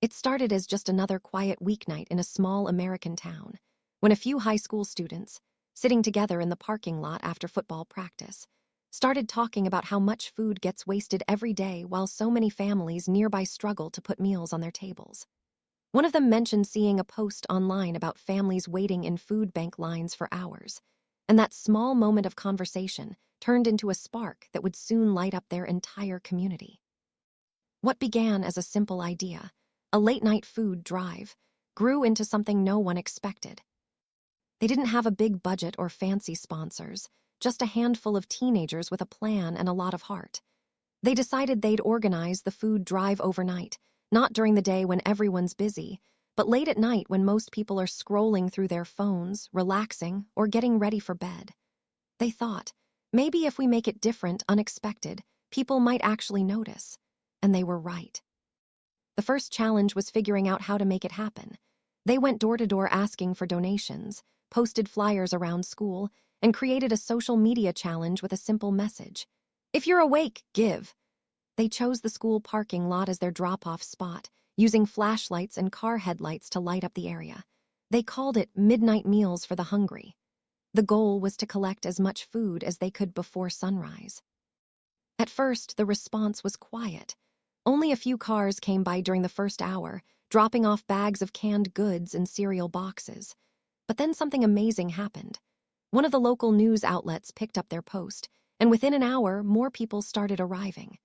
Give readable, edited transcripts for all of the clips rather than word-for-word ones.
It started as just another quiet weeknight in a small American town, when a few high school students, sitting together in the parking lot after football practice, started talking about how much food gets wasted every day while so many families nearby struggle to put meals on their tables. One of them mentioned seeing a post online about families waiting in food bank lines for hours, and that small moment of conversation turned into a spark that would soon light up their entire community. What began as a simple idea, a late-night food drive, grew into something no one expected. They didn't have a big budget or fancy sponsors, just a handful of teenagers with a plan and a lot of heart. They decided they'd organize the food drive overnight, not during the day when everyone's busy, but late at night when most people are scrolling through their phones, relaxing, or getting ready for bed. They thought, maybe if we make it different, unexpected, people might actually notice. And they were right. The first challenge was figuring out how to make it happen. They went door to door asking for donations, posted flyers around school, and created a social media challenge with a simple message. If you're awake, give. They chose the school parking lot as their drop-off spot, using flashlights and car headlights to light up the area. They called it Midnight Meals for the Hungry. The goal was to collect as much food as they could before sunrise. At first, the response was quiet. Only a few cars came by during the first hour, dropping off bags of canned goods and cereal boxes. But then something amazing happened. One of the local news outlets picked up their post, and within an hour, more people started arriving.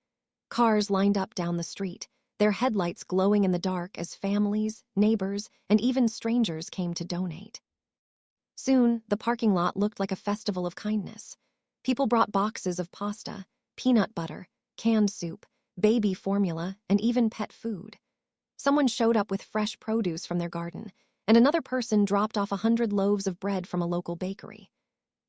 Cars lined up down the street, their headlights glowing in the dark as families, neighbors, and even strangers came to donate. Soon, the parking lot looked like a festival of kindness. People brought boxes of pasta, peanut butter, canned soup, baby formula, and even pet food. Someone showed up with fresh produce from their garden, and another person dropped off 100 loaves of bread from a local bakery.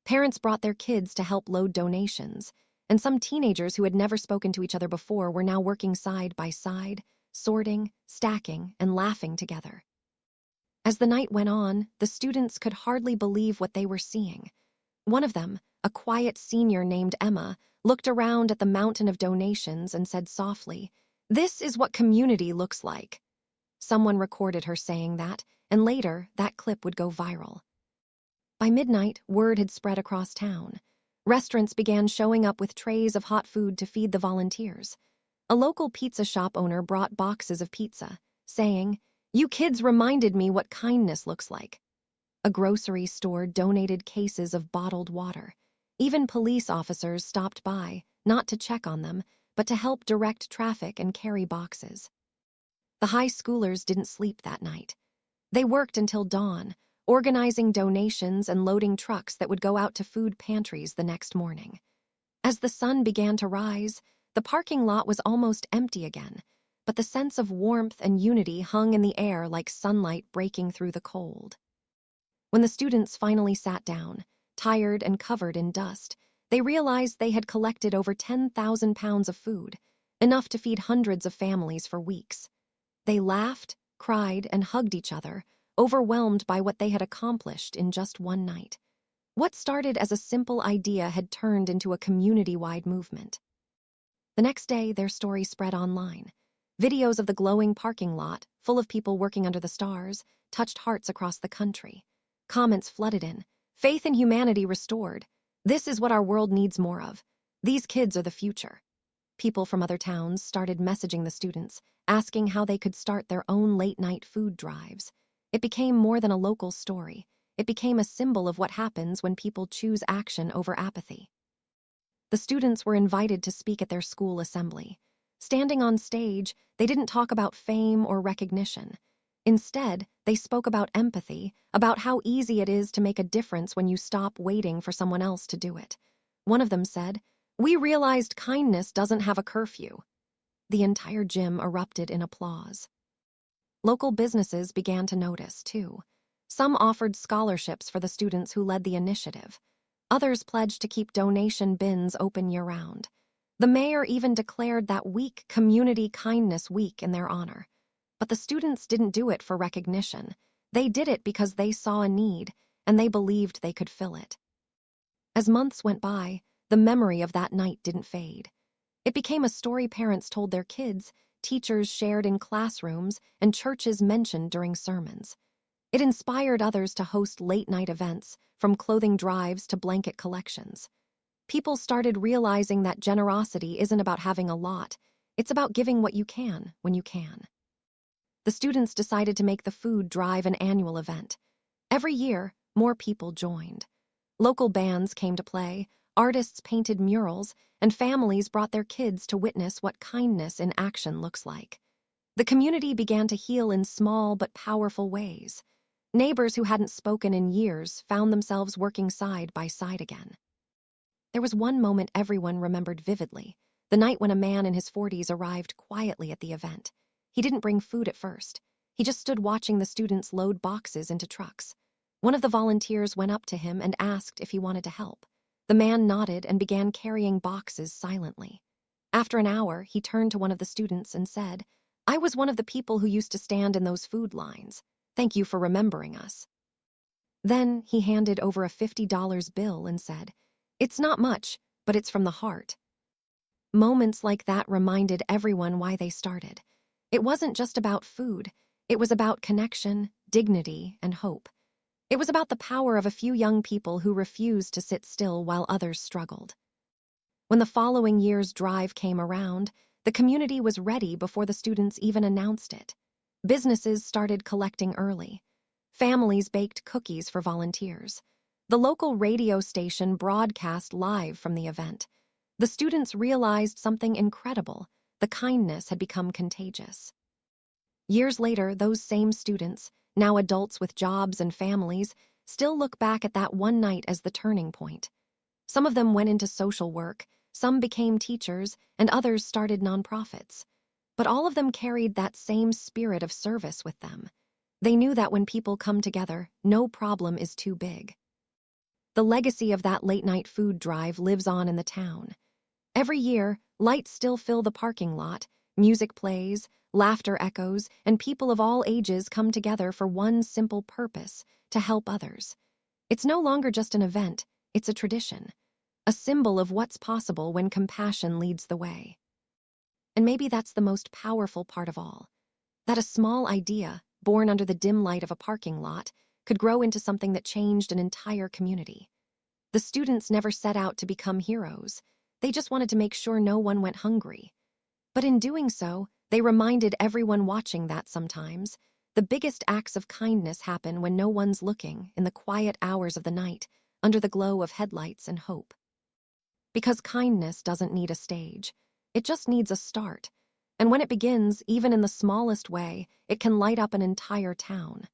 Parents brought their kids to help load donations, and some teenagers who had never spoken to each other before were now working side by side, sorting, stacking, and laughing together. As the night went on, the students could hardly believe what they were seeing. One of them, a quiet senior named Emma, looked around at the mountain of donations and said softly, "This is what community looks like." Someone recorded her saying that, and later, that clip would go viral. By midnight, word had spread across town. Restaurants began showing up with trays of hot food to feed the volunteers. A local pizza shop owner brought boxes of pizza, saying, "You kids reminded me what kindness looks like." A grocery store donated cases of bottled water. Even police officers stopped by, not to check on them, but to help direct traffic and carry boxes. The high schoolers didn't sleep that night. They worked until dawn, organizing donations and loading trucks that would go out to food pantries the next morning. As the sun began to rise, the parking lot was almost empty again, but the sense of warmth and unity hung in the air like sunlight breaking through the cold. When the students finally sat down, tired and covered in dust, they realized they had collected over 10,000 pounds of food, enough to feed hundreds of families for weeks. They laughed, cried, and hugged each other, overwhelmed by what they had accomplished in just one night. What started as a simple idea had turned into a community-wide movement. The next day, their story spread online. Videos of the glowing parking lot, full of people working under the stars, touched hearts across the country. Comments flooded in. "Faith in humanity restored. This is what our world needs more of. These kids are the future." People from other towns started messaging the students, asking how they could start their own late-night food drives. It became more than a local story. It became a symbol of what happens when people choose action over apathy. The students were invited to speak at their school assembly. Standing on stage, they didn't talk about fame or recognition. Instead, they spoke about empathy, about how easy it is to make a difference when you stop waiting for someone else to do it. One of them said, "We realized kindness doesn't have a curfew." The entire gym erupted in applause. Local businesses began to notice, too. Some offered scholarships for the students who led the initiative. Others pledged to keep donation bins open year-round. The mayor even declared that week Community Kindness Week in their honor. But the students didn't do it for recognition. They did it because they saw a need, and they believed they could fill it. As months went by, the memory of that night didn't fade. It became a story parents told their kids, teachers shared in classrooms, and churches mentioned during sermons. It inspired others to host late-night events, from clothing drives to blanket collections. People started realizing that generosity isn't about having a lot, it's about giving what you can when you can. The students decided to make the food drive an annual event. Every year, more people joined. Local bands came to play, artists painted murals, and families brought their kids to witness what kindness in action looks like. The community began to heal in small but powerful ways. Neighbors who hadn't spoken in years found themselves working side by side again. There was one moment everyone remembered vividly, the night when a man in his 40s arrived quietly at the event. He didn't bring food at first. He just stood watching the students load boxes into trucks. One of the volunteers went up to him and asked if he wanted to help. The man nodded and began carrying boxes silently. After an hour, he turned to one of the students and said, "I was one of the people who used to stand in those food lines. Thank you for remembering us." Then he handed over a $50 bill and said, "It's not much, but it's from the heart." Moments like that reminded everyone why they started. It wasn't just about food. It was about connection, dignity, and hope. It was about the power of a few young people who refused to sit still while others struggled. When the following year's drive came around, the community was ready before the students even announced it. Businesses started collecting early. Families baked cookies for volunteers. The local radio station broadcast live from the event. The students realized something incredible. The kindness had become contagious. Years later, those same students, now adults with jobs and families, still look back at that one night as the turning point. Some of them went into social work, some became teachers, and others started nonprofits. But all of them carried that same spirit of service with them. They knew that when people come together, no problem is too big. The legacy of that late-night food drive lives on in the town. Every year, lights still fill the parking lot, music plays, laughter echoes, and people of all ages come together for one simple purpose: to help others. It's no longer just an event, it's a tradition, a symbol of what's possible when compassion leads the way. And maybe that's the most powerful part of all, that a small idea, born under the dim light of a parking lot, could grow into something that changed an entire community. The students never set out to become heroes. They just wanted to make sure no one went hungry. But in doing so, they reminded everyone watching that sometimes the biggest acts of kindness happen when no one's looking, in the quiet hours of the night, under the glow of headlights and hope. Because kindness doesn't need a stage. It just needs a start. And when it begins, even in the smallest way, it can light up an entire town.